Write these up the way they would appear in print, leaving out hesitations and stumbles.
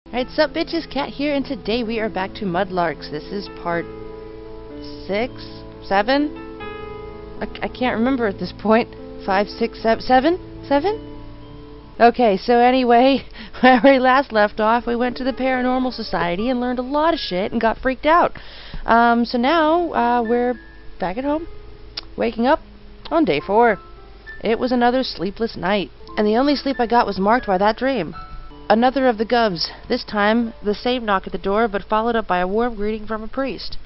Alright, sup bitches, Cat here, and today we are back to Mudlarks. This is part 6? 7? I can't remember at this point. 5, 6, 7? 7? Okay, so anyway, where we last left off, we went to the Paranormal Society and learned a lot of shit and got freaked out. So now, we're back at home, waking up on day 4. It was another sleepless night, and the only sleep I got was marked by that dream. Another of the gubs, this time the same knock at the door, but followed up by a warm greeting from a priest.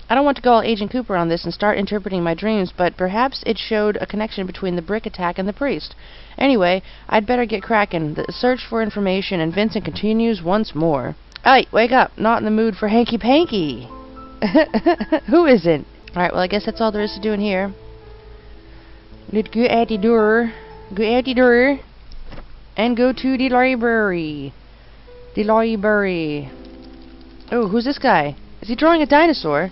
I don't want to go all Agent Cooper on this and start interpreting my dreams, but perhaps it showed a connection between the brick attack and the priest. Anyway, I'd better get cracking. The search for information, and Vincent continues once more. Hey, wake up! Not in the mood for hanky-panky! Who isn't? Alright, well I guess that's all there is to do in here. Let's go at the door. Go at the door. And go to the library. The library. Oh, who's this guy? Is he drawing a dinosaur?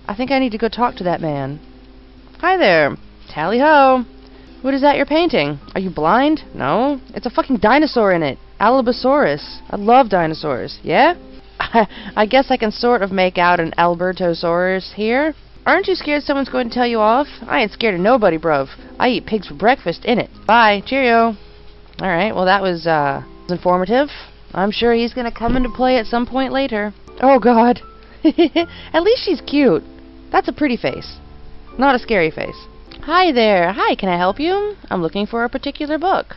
I think I need to go talk to that man. Hi there. Tally-ho. What is that you're painting? Are you blind? No. It's a fucking dinosaur in it. Allosaurus. I love dinosaurs. Yeah? I guess I can sort of make out an Albertosaurus here. Aren't you scared someone's going to tell you off? I ain't scared of nobody, bruv. I eat pigs for breakfast, innit? Bye. Cheerio. Alright, well that was informative. I'm sure he's gonna come into play at some point later. Oh god. At least she's cute. That's a pretty face. Not a scary face. Hi there. Hi, can I help you? I'm looking for a particular book.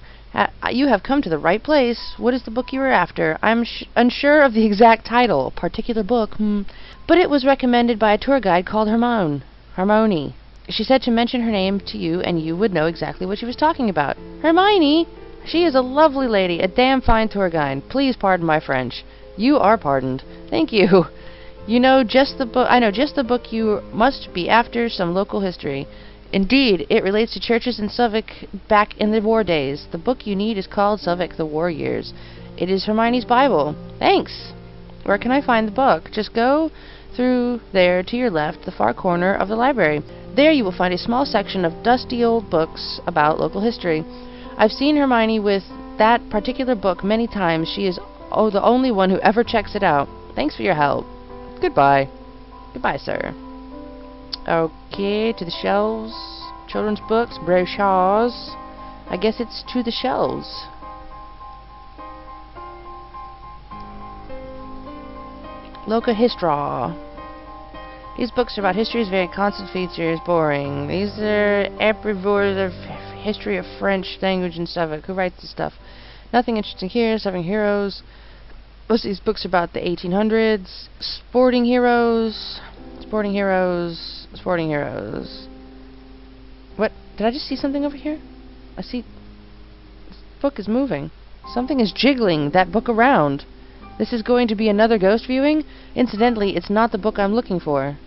You have come to the right place. What is the book you were after? I'm unsure of the exact title. Particular book, But it was recommended by a tour guide called Hermione. She said to mention her name to you and you would know exactly what she was talking about. Hermione? She is a lovely lady, a damn fine tour guide. Please pardon my French. You are pardoned. Thank you. I know just the book you must be after, some local history. Indeed, it relates to churches in Suffolk back in the war days. The book you need is called Suffolk the War Years. It is Hermione's Bible. Thanks. Where can I find the book? Just go through there to your left, the far corner of the library. There you will find a small section of dusty old books about local history. I've seen Hermione with that particular book many times. She is the only one who ever checks it out. Thanks for your help. Goodbye. Goodbye, sir. Okay, to the shelves. Children's books, brochures. I guess it's to the shelves. Local history. These books are about history's very constant features. Boring. These are abrevores of history of French language and Suffolk. Who writes this stuff? Nothing interesting here. Suffering heroes. Most of these books are about the 1800s. Sporting heroes. Sporting heroes. Sporting heroes. What? Did I just see something over here? I see... This book is moving. Something is jiggling that book around. This is going to be another ghost viewing? Incidentally, it's not the book I'm looking for.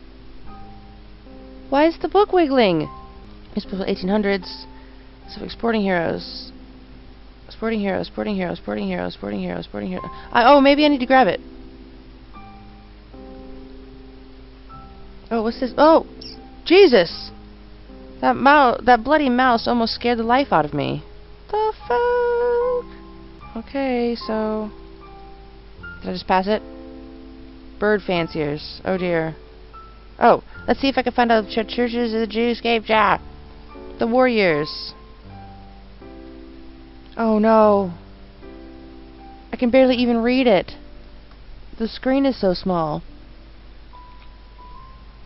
Why is the book wiggling? It's the 1800s. Suffolk Sporting Heroes. Sporting Heroes, Sporting Heroes, Sporting Heroes, Sporting Heroes, Sporting Heroes. Oh, maybe I need to grab it. Oh, what's this? Oh! Jesus! That bloody mouse almost scared the life out of me. The fuck? Okay, so... Did I just pass it? Bird fanciers. Oh dear. Oh, let's see if I can find out churches of the Jews escaped. Yeah! The war years. Oh no. I can barely even read it. The screen is so small.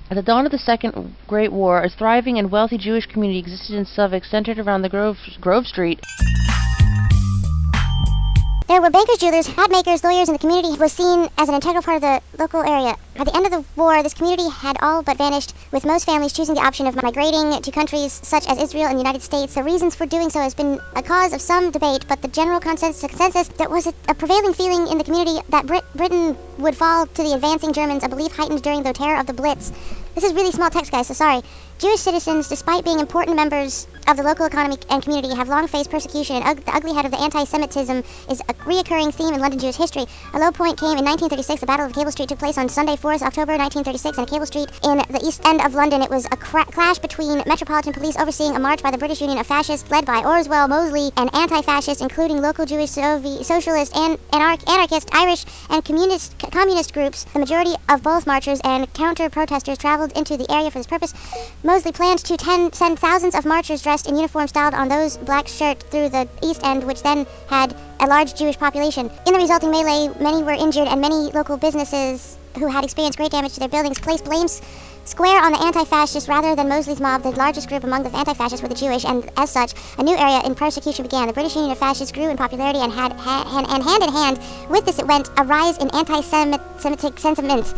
At the dawn of the Second Great War, a thriving and wealthy Jewish community existed in Suffolk, centered around the Grove Street. There were bankers, jewelers, hat makers, lawyers, and the community was seen as an integral part of the local area. At the end of the war, this community had all but vanished, with most families choosing the option of migrating to countries such as Israel and the United States. The reasons for doing so has been a cause of some debate, but the general consensus there was a prevailing feeling in the community that Britain would fall to the advancing Germans, a belief heightened during the terror of the Blitz. This is really small text, guys, so sorry. Jewish citizens, despite being important members of the local economy and community, have long faced persecution, and the ugly head of the anti-Semitism is a reoccurring theme in London Jewish history. A low point came in 1936. The Battle of Cable Street took place on Sunday, 4th October 1936, in Cable Street in the East End of London. It was a clash between Metropolitan Police overseeing a march by the British Union of Fascists led by Orwell Mosley and anti-fascists, including local Jewish, socialist, and anarchist, Irish, and communist groups. The majority of both marchers and counter-protesters traveled into the area for this purpose. Mosley planned to send thousands of marchers dressed in uniform styled on those black shirts through the East End, which then had a large Jewish population. In the resulting melee, many were injured, and many local businesses who had experienced great damage to their buildings placed blames square on the anti-fascists rather than Mosley's mob. The largest group among the anti-fascists were the Jewish, and as such, a new era in persecution began. The British Union of Fascists grew in popularity, and hand in hand with this it went a rise in anti-Semitic sentiments.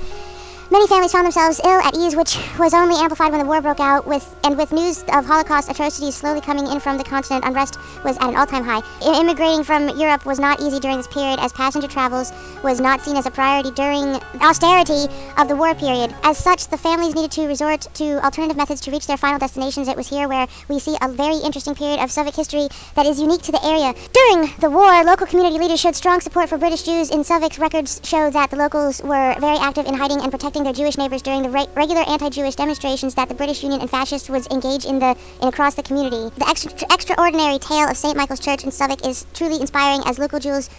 Many families found themselves ill at ease, which was only amplified when the war broke out, with news of Holocaust atrocities slowly coming in from the continent. Unrest was at an all-time high. Immigrating from Europe was not easy during this period, as passenger travels was not seen as a priority during austerity of the war period. As such, the families needed to resort to alternative methods to reach their final destinations. It was here where we see a very interesting period of Southwark history that is unique to the area. During the war, local community leaders showed strong support for British Jews. In Southwark, records show that the locals were very active in hiding and protecting their Jewish neighbors during the regular anti-Jewish demonstrations that the British Union and fascists was engaged in across the community. The extraordinary tale of St. Michael's Church in Southwark is truly inspiring, as local Jews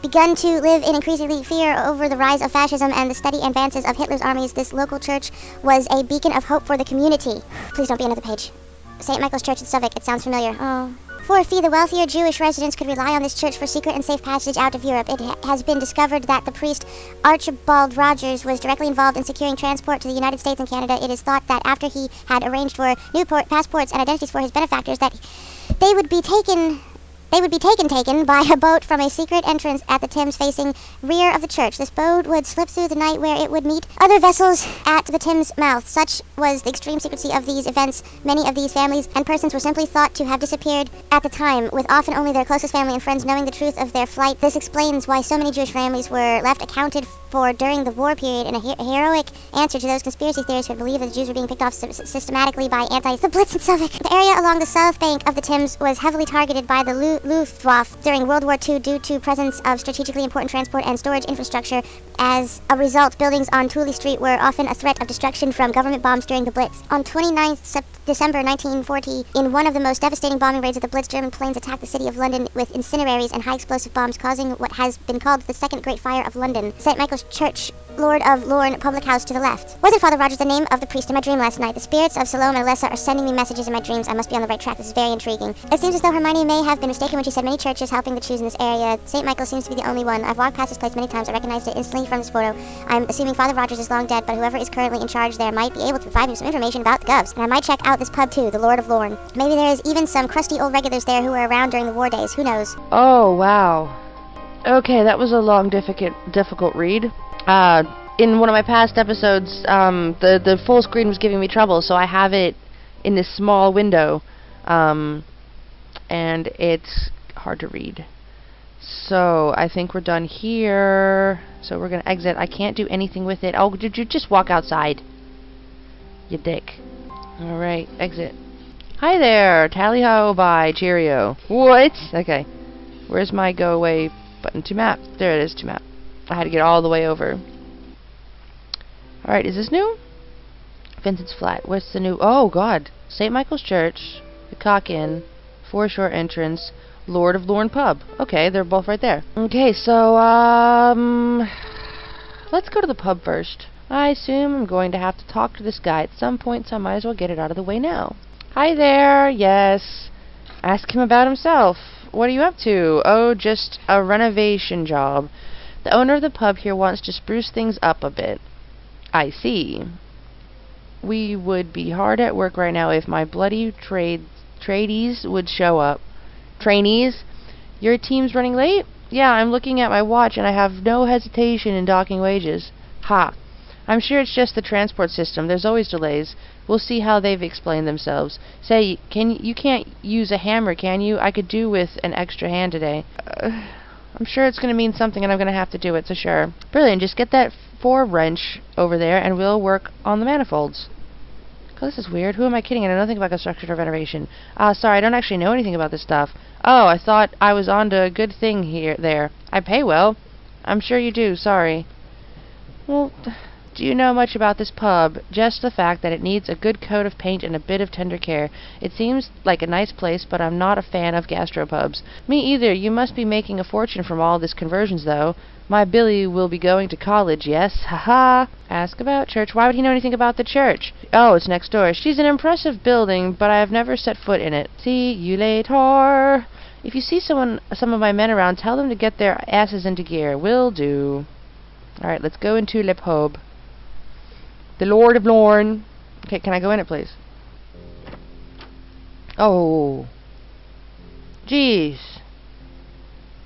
begun to live in increasingly fear over the rise of fascism and the steady advances of Hitler's armies. This local church was a beacon of hope for the community. Please don't be another page. St. Michael's Church in Southwark. It sounds familiar. Oh. For a fee, the wealthier Jewish residents could rely on this church for secret and safe passage out of Europe. It has been discovered that the priest Archibald Rogers was directly involved in securing transport to the United States and Canada. It is thought that after he had arranged for new passports and identities for his benefactors, that they would be taken by a boat from a secret entrance at the Thames facing rear of the church. This boat would slip through the night, where it would meet other vessels at the Thames mouth. Such was the extreme secrecy of these events. Many of these families and persons were simply thought to have disappeared at the time, with often only their closest family and friends knowing the truth of their flight. This explains why so many Jewish families were left accounted for during the war period, in a heroic answer to those conspiracy theorists who believed that the Jews were being picked off systematically by the Blitz and Southwark. The area along the south bank of the Thames was heavily targeted by the Luftwaffe during World War II due to presence of strategically important transport and storage infrastructure. As a result, buildings on Tooley Street were often a threat of destruction from government bombs during the Blitz. On 29th December 1940, in one of the most devastating bombing raids of the Blitz, German planes attacked the city of London with incendiaries and high-explosive bombs, causing what has been called the Second Great Fire of London. St. Michael's Church, Lord of Lorne Public House to the left. Wasn't Father Rogers the name of the priest in my dream last night? The spirits of Salome and Alessa are sending me messages in my dreams. I must be on the right track. This is very intriguing. It seems as though Hermione may have been mistaken when she said many churches helping the Jews in this area. St. Michael seems to be the only one. I've walked past this place many times. I recognized it instantly from this photo. I'm assuming Father Rogers is long dead, but whoever is currently in charge there might be able to provide me some information about the Govs. And I might check out this pub too, the Lord of Lorne. Maybe there is even some crusty old regulars there who were around during the war days. Who knows? Oh, wow. Okay, that was a long, difficult read. In one of my past episodes, the full screen was giving me trouble, so I have it in this small window, and it's hard to read. So I think we're done here. So we're gonna exit. I can't do anything with it. Oh, did you just walk outside? You dick. Alright, exit. Hi there! Tally-ho, bye, cheerio. What? Okay. Where's my go away button to map? There it is, to map. I had to get all the way over. Alright, is this new? Vincent's Flat. What's the new? Oh, God. St. Michael's Church, the Cock Inn, Foreshore Entrance, Lord of Lorne Pub. Okay, they're both right there. Okay, so, let's go to the pub first. I assume I'm going to have to talk to this guy at some point, so I might as well get it out of the way now. Hi there. Yes. Ask him about himself. What are you up to? Oh, just a renovation job. The owner of the pub here wants to spruce things up a bit. I see. We would be hard at work right now if my bloody tradies would show up. Trainees? Your team's running late? Yeah, I'm looking at my watch and I have no hesitation in docking wages. Ha. I'm sure it's just the transport system. There's always delays. We'll see how they've explained themselves. Say, you can't use a hammer, can you? I could do with an extra hand today. I'm sure it's going to mean something and I'm going to have to do it, so sure. Brilliant. Just get that 4 wrench over there and we'll work on the manifolds. Oh, this is weird. Who am I kidding? I know nothing about construction or renovation. Sorry, I don't actually know anything about this stuff. Oh, I thought I was on to a good thing there. I pay well. I'm sure you do, sorry. Well, do you know much about this pub? Just the fact that it needs a good coat of paint and a bit of tender care. It seems like a nice place, but I'm not a fan of gastropubs. Me either. You must be making a fortune from all this conversions, though. My Billy will be going to college, yes? Haha. Ask about church. Why would he know anything about the church? Oh, it's next door. She's an impressive building, but I have never set foot in it. See you later. If you see some of my men around, tell them to get their asses into gear. Will do. Alright, let's go into Le Pub. The Lord of Lorne. Okay, can I go in it, please? Oh. Jeez.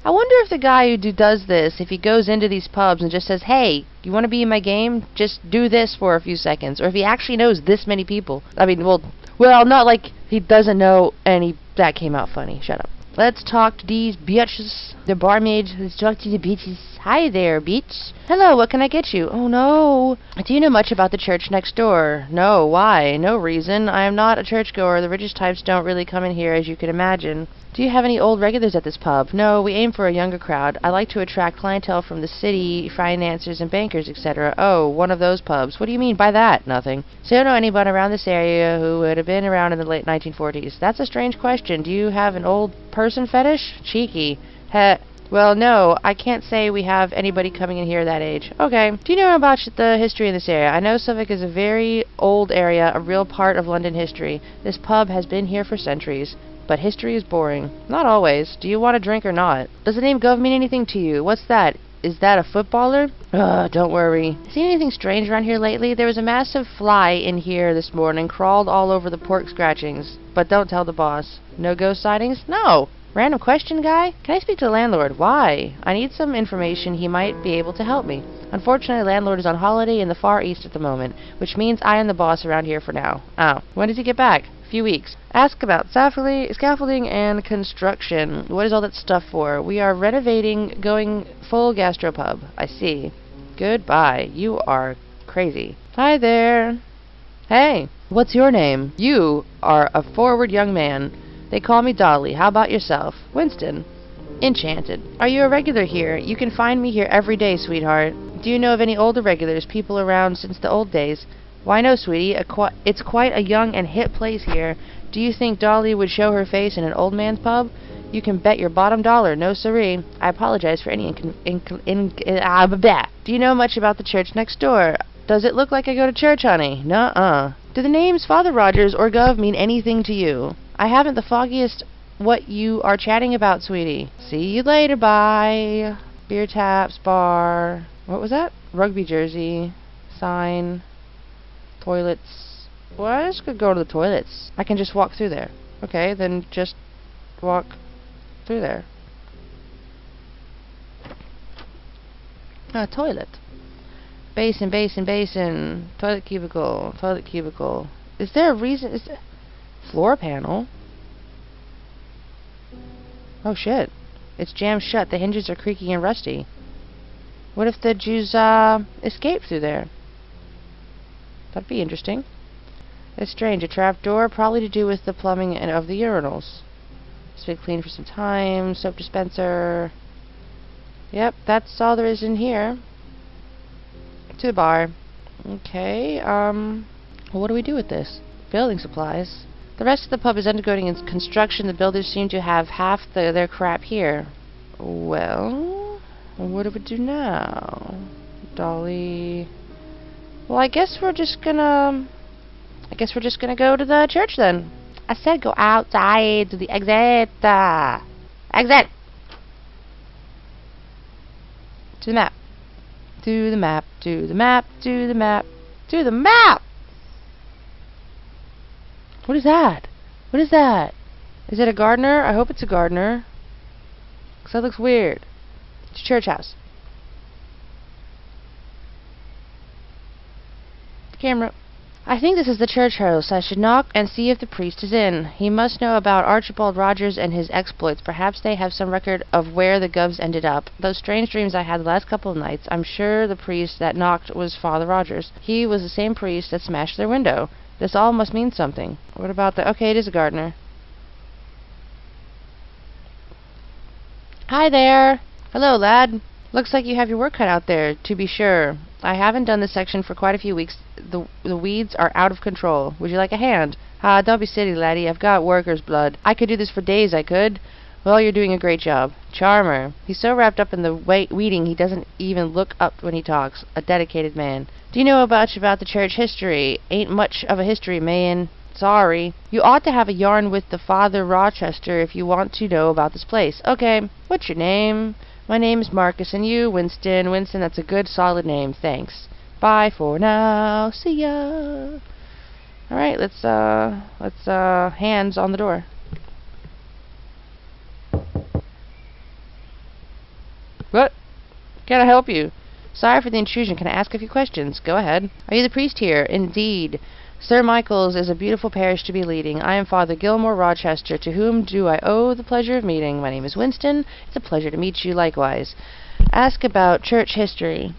I wonder if the guy who does this, if he goes into these pubs and just says, hey, you want to be in my game? Just do this for a few seconds. Or if he actually knows this many people. I mean, well, not like he doesn't know any... That came out funny. Shut up. Let's talk to these bitches. The barmaid. Let's talk to the bitches. Hi there, bitch. Hello, what can I get you? Oh, no. Do you know much about the church next door? No, why? No reason. I am not a churchgoer. The richest types don't really come in here, as you can imagine. Do you have any old regulars at this pub? No, we aim for a younger crowd. I like to attract clientele from the city, financiers and bankers, etc. Oh, one of those pubs. What do you mean by that? Nothing. So you don't know anyone around this area who would have been around in the late 1940s? That's a strange question. Do you have an old person fetish? Cheeky. Well, no, I can't say we have anybody coming in here that age. Okay. Do you know about the history in this area? I know Suffolk is a very old area, a real part of London history. This pub has been here for centuries. But history is boring. Not always. Do you want a drink or not? Does the name Gov mean anything to you? What's that? Is that a footballer? Don't worry. Seen anything strange around here lately? There was a massive fly in here this morning, crawled all over the pork scratchings. But don't tell the boss. No ghost sightings? No. Random question, guy? Can I speak to the landlord? Why? I need some information. He might be able to help me. Unfortunately, the landlord is on holiday in the Far East at the moment, which means I am the boss around here for now. Oh. When does he get back? Few weeks. Ask about scaffolding and construction. What is all that stuff for? We are renovating, going full gastropub. I see. Goodbye. You are crazy. Hi there. Hey, what's your name? You are a forward young man. They call me Dolly. How about yourself? Winston. Enchanted. Are you a regular here? You can find me here every day, sweetheart. Do you know of any older regulars, people around since the old days? Why no, sweetie. It's quite a young and hip place here. Do you think Dolly would show her face in an old man's pub? You can bet your bottom dollar, no siree. I apologize for any Do you know much about the church next door? Does it look like I go to church, honey? Nuh-uh. Do the names Father Rogers or Gov mean anything to you? I haven't the foggiest what you are chatting about, sweetie. See you later, bye. Beer taps, bar. What was that? Rugby jersey. Sign. Toilets. Well, I just could go to the toilets. I can just walk through there. Okay, then just walk through there. Toilet. Basin, basin, basin. Toilet cubicle. Toilet cubicle. Is there a reason? Is there floor panel? Oh shit. It's jammed shut. The hinges are creaky and rusty. What if the Jews escaped through there? That'd be interesting. It's strange. A trap door, probably to do with the plumbing and of the urinals. It's been cleaned for some time. Soap dispenser. Yep, that's all there is in here. To the bar. Okay, well, what do we do with this? Building supplies. The rest of the pub is undergoing construction. The builders seem to have half their crap here. Well, what do we do now? Dolly. Well, I guess we're just gonna go to the church then. I said go outside to the exit. Exit! To the map. To the map. To the map. To the map. To the map! What is that? What is that? Is it a gardener? I hope it's a gardener. Because that looks weird. It's a church house. Camera. I think this is the church house. I should knock and see if the priest is in. He must know about Archibald Rogers and his exploits. Perhaps they have some record of where the Govs ended up. Those strange dreams I had the last couple of nights. I'm sure the priest that knocked was Father Rogers. He was the same priest that smashed their window. This all must mean something. What about the... Okay, it is a gardener. Hi there! Hello, lad. Looks like you have your work cut out there, to be sure. I haven't done this section for quite a few weeks. The weeds are out of control. Would you like a hand? Ah, don't be silly, laddie. I've got worker's blood. I could do this for days, I could. Well, you're doing a great job. Charmer. He's so wrapped up in the weeding he doesn't even look up when he talks. A dedicated man. Do you know much about the church history? Ain't much of a history, man. Sorry. You ought to have a yarn with the Father Rochester if you want to know about this place. Okay. What's your name? My name's Marcus, and you, Winston. Winston, that's a good, solid name. Thanks. Bye for now. See ya. Alright, let's hands on the door. What? Can I help you? Sorry for the intrusion. Can I ask a few questions? Go ahead. Are you the priest here? Indeed. Sir Michael's is a beautiful parish to be leading. I am Father Gilmore Rochester, to whom do I owe the pleasure of meeting. My name is Winston. It's a pleasure to meet you likewise. Ask about church history.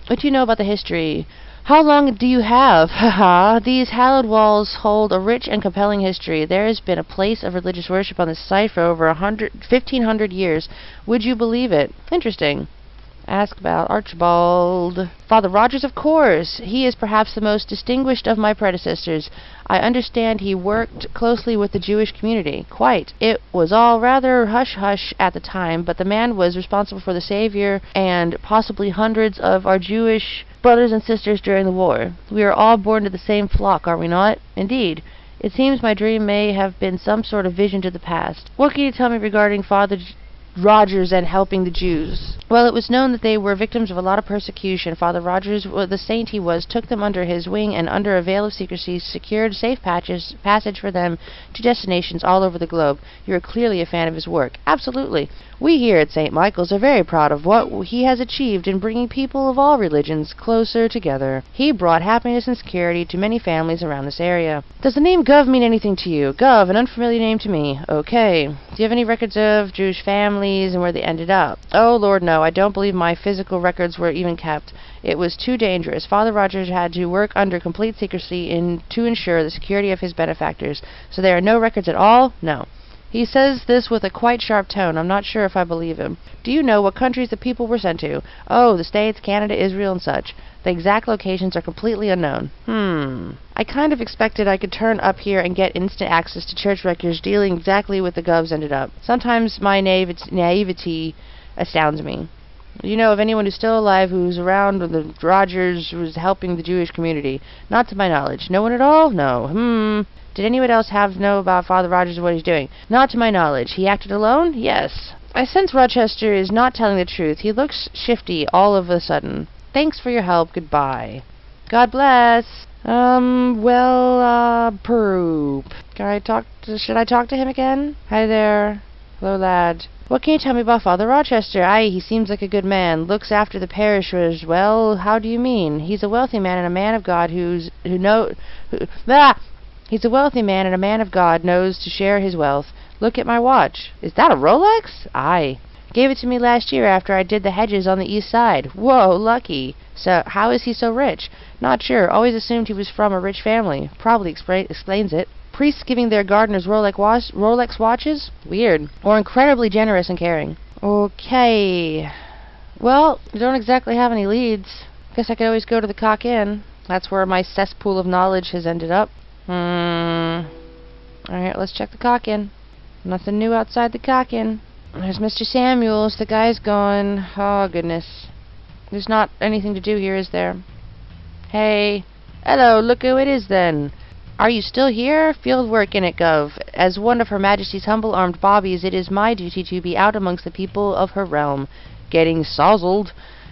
What do you know about the history? How long do you have? Haha. These hallowed walls hold a rich and compelling history. There has been a place of religious worship on this site for over 1,500 years. Would you believe it? Interesting. Ask about Archibald. Father Rogers, of course. He is perhaps the most distinguished of my predecessors. I understand he worked closely with the Jewish community. Quite. It was all rather hush-hush at the time, but the man was responsible for the Savior and possibly hundreds of our Jewish brothers and sisters during the war. We are all born to the same flock, are we not? Indeed. It seems my dream may have been some sort of vision to the past. What can you tell me regarding Father Rogers and helping the Jews? Well, it was known that they were victims of a lot of persecution. Father Rogers, the saint he was, took them under his wing and under a veil of secrecy secured safe passage for them to destinations all over the globe. You are clearly a fan of his work. Absolutely. We here at St. Michael's are very proud of what he has achieved in bringing people of all religions closer together. He brought happiness and security to many families around this area. Does the name Gov mean anything to you? Gov, an unfamiliar name to me. Okay. Do you have any records of Jewish families and where they ended up? Oh, Lord, no. I don't believe my physical records were even kept. It was too dangerous. Father Rogers had to work under complete secrecy to ensure the security of his benefactors. So there are no records at all? No. He says this with a quite sharp tone. I'm not sure if I believe him. Do you know what countries the people were sent to? Oh, the States, Canada, Israel, and such. The exact locations are completely unknown. I kind of expected I could turn up here and get instant access to church records dealing exactly with the Govs ended up. Sometimes my naivety astounds me. Do you know of anyone who's still alive who's around the Rogers who's helping the Jewish community? Not to my knowledge. No one at all? No. Did anyone else know about Father Rogers and what he's doing? Not to my knowledge. He acted alone? Yes. I sense Rochester is not telling the truth. He looks shifty all of a sudden. Thanks for your help. Goodbye. God bless. Poop. Should I talk to him again? Hi there. Hello, lad. What can you tell me about Father Rochester? Aye, he seems like a good man. Looks after the parish as well. How do you mean? He's a wealthy man and a man of God He's a wealthy man and a man of God knows to share his wealth. Look at my watch. Is that a Rolex? Aye. Gave it to me last year after I did the hedges on the east side. Whoa, lucky. So, how is he so rich? Not sure. Always assumed he was from a rich family. Probably explains it. Priests giving their gardeners Rolex watches? Weird. Or incredibly generous and caring. Okay. Well, we don't exactly have any leads. Guess I could always go to the Cock Inn. That's where my cesspool of knowledge has ended up. Alright, let's check the Cock Inn. Nothing new outside the Cock Inn. There's Mr. Samuels. The guy's gone. Oh, goodness. There's not anything to do here, is there? Hey. Hello, look who it is then. Are you still here? Field work in it, Gov. As one of Her Majesty's humble armed bobbies, it is my duty to be out amongst the people of her realm. Getting sozzled.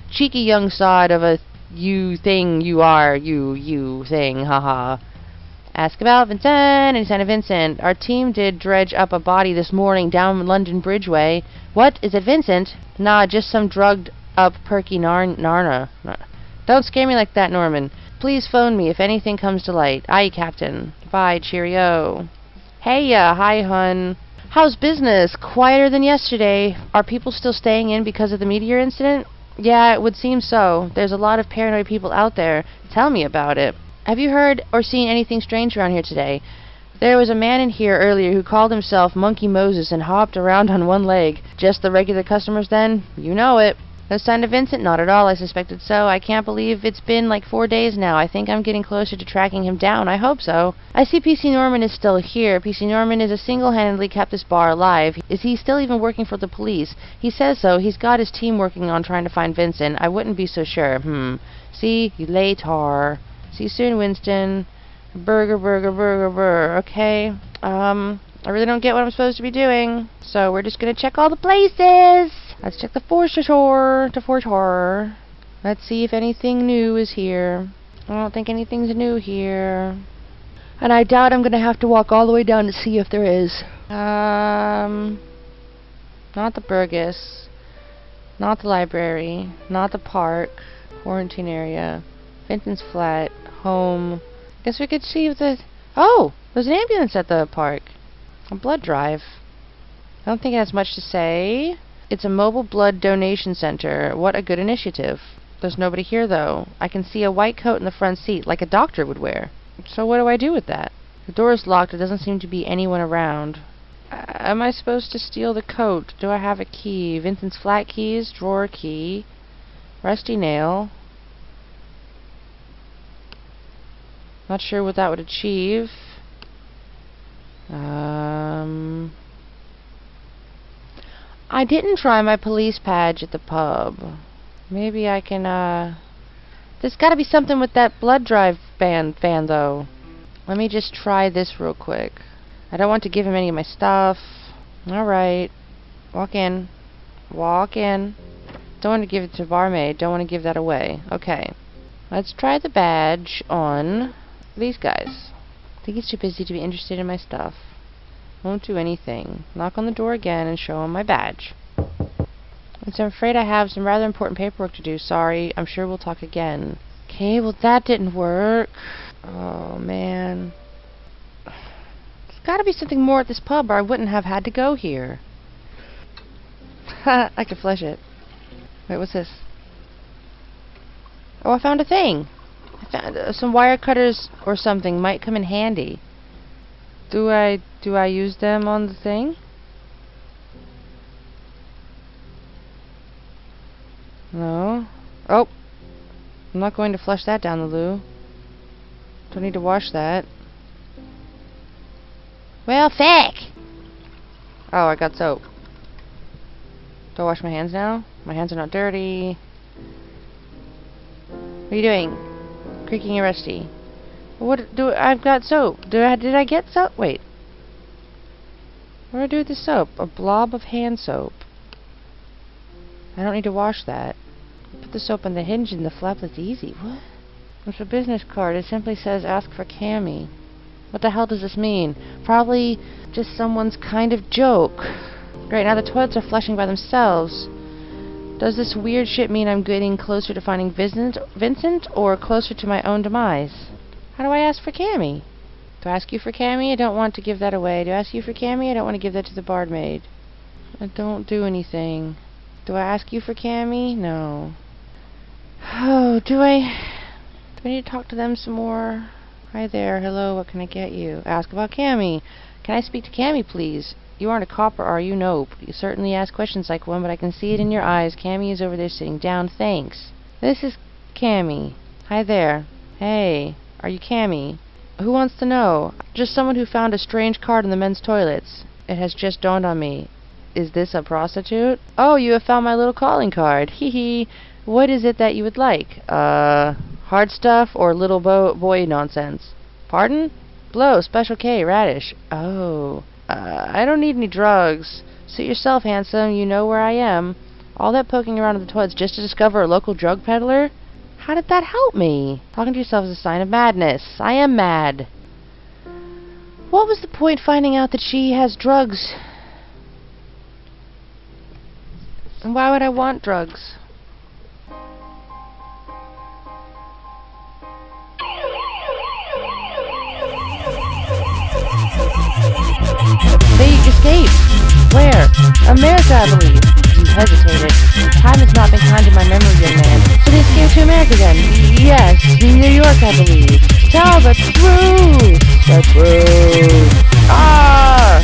Cheeky young sod of a you thing you are, you thing, haha. Ask about Vincent. Any sign of Vincent? Our team did dredge up a body this morning down London Bridgeway. What? Is it Vincent? Nah, just some drugged up perky Narna. Don't scare me like that, Norman. Please phone me if anything comes to light. Aye, Captain. Bye, cheerio. Hey, hi, hun. How's business? Quieter than yesterday. Are people still staying in because of the meteor incident? Yeah, it would seem so. There's a lot of paranoid people out there. Tell me about it. Have you heard or seen anything strange around here today? There was a man in here earlier who called himself Monkey Moses and hopped around on one leg. Just the regular customers then? You know it. No sign of Vincent? Not at all. I suspected so. I can't believe it's been like 4 days now. I think I'm getting closer to tracking him down. I hope so. I see PC Norman is still here. PC Norman is single-handedly kept this bar alive. Is he still even working for the police? He says so. He's got his team working on trying to find Vincent. I wouldn't be so sure. See you later. See you soon, Winston. Burger, burger, burger, burger. Okay. I really don't get what I'm supposed to be doing. So we're just gonna check all the places. Let's check the foreshore. Let's see if anything new is here. I don't think anything's new here. And I doubt I'm gonna have to walk all the way down to see if there is. Not the Burgess. Not the library. Not the park. Quarantine area. Vincent's flat. Home. Guess we could see if the... Oh! There's an ambulance at the park. A blood drive. I don't think it has much to say. It's a mobile blood donation center. What a good initiative. There's nobody here, though. I can see a white coat in the front seat, like a doctor would wear. So what do I do with that? The door is locked. There doesn't seem to be anyone around. Am I supposed to steal the coat? Do I have a key? Vincent's flat keys, drawer key, rusty nail. Not sure what that would achieve. I didn't try my police badge at the pub. Maybe I can, There's gotta be something with that blood drive fan, though. Let me just try this real quick. I don't want to give him any of my stuff. Alright. Walk in. Walk in. Don't want to give it to barmaid. Don't want to give that away. Okay. Let's try the badge on these guys. I think he's too busy to be interested in my stuff. Won't do anything. Knock on the door again and show him my badge. I'm afraid I have some rather important paperwork to do. Sorry. I'm sure we'll talk again. Okay, well that didn't work. Oh, man. There's gotta be something more at this pub or I wouldn't have had to go here. I could flush it. Wait, what's this? Oh, I found a thing. I found some wire cutters or something might come in handy. Do I use them on the thing? No. Oh. I'm not going to flush that down the loo. Don't need to wash that. Well, feck! Oh, I got soap. Do I wash my hands now? My hands are not dirty. What are you doing? Creaking and rusty. What do I've got soap? Did I get soap? Wait. What do I do with the soap? A blob of hand soap. I don't need to wash that. Put the soap on the hinge and the flap that's easy. What? It's a business card. It simply says ask for Cammy. What the hell does this mean? Probably just someone's kind of joke. Great, now the toilets are flushing by themselves. Does this weird shit mean I'm getting closer to finding Vincent or closer to my own demise? How do I ask for Cammy? Do I ask you for Cammy? I don't want to give that away. Do I ask you for Cammy? I don't want to give that to the barmaid. I don't do anything. Do I ask you for Cammy? No. Oh, do I need to talk to them some more? Hi there. Hello, what can I get you? Ask about Cammy. Can I speak to Cammy, please? You aren't a cop, are you? Nope. You certainly ask questions like one, but I can see it in your eyes. Cammy is over there sitting down. Thanks. This is Cammy. Hi there. Hey. Are you Cammy? Who wants to know? Just someone who found a strange card in the men's toilets. It has just dawned on me. Is this a prostitute? Oh, you have found my little calling card. Hee hee. What is it that you would like? Hard stuff or little boy nonsense? Pardon? Blow, Special K, Radish. Oh. I don't need any drugs. Suit yourself, handsome. You know where I am. All that poking around in the toilets just to discover a local drug peddler? How did that help me? Talking to yourself is a sign of madness. I am mad. What was the point finding out that she has drugs? And why would I want drugs? They escaped. Where? America, I believe. You hesitated. Time has not been kind to my memory, young man. So they escaped to America then? Yes, New York, I believe. tell the truth. The truth.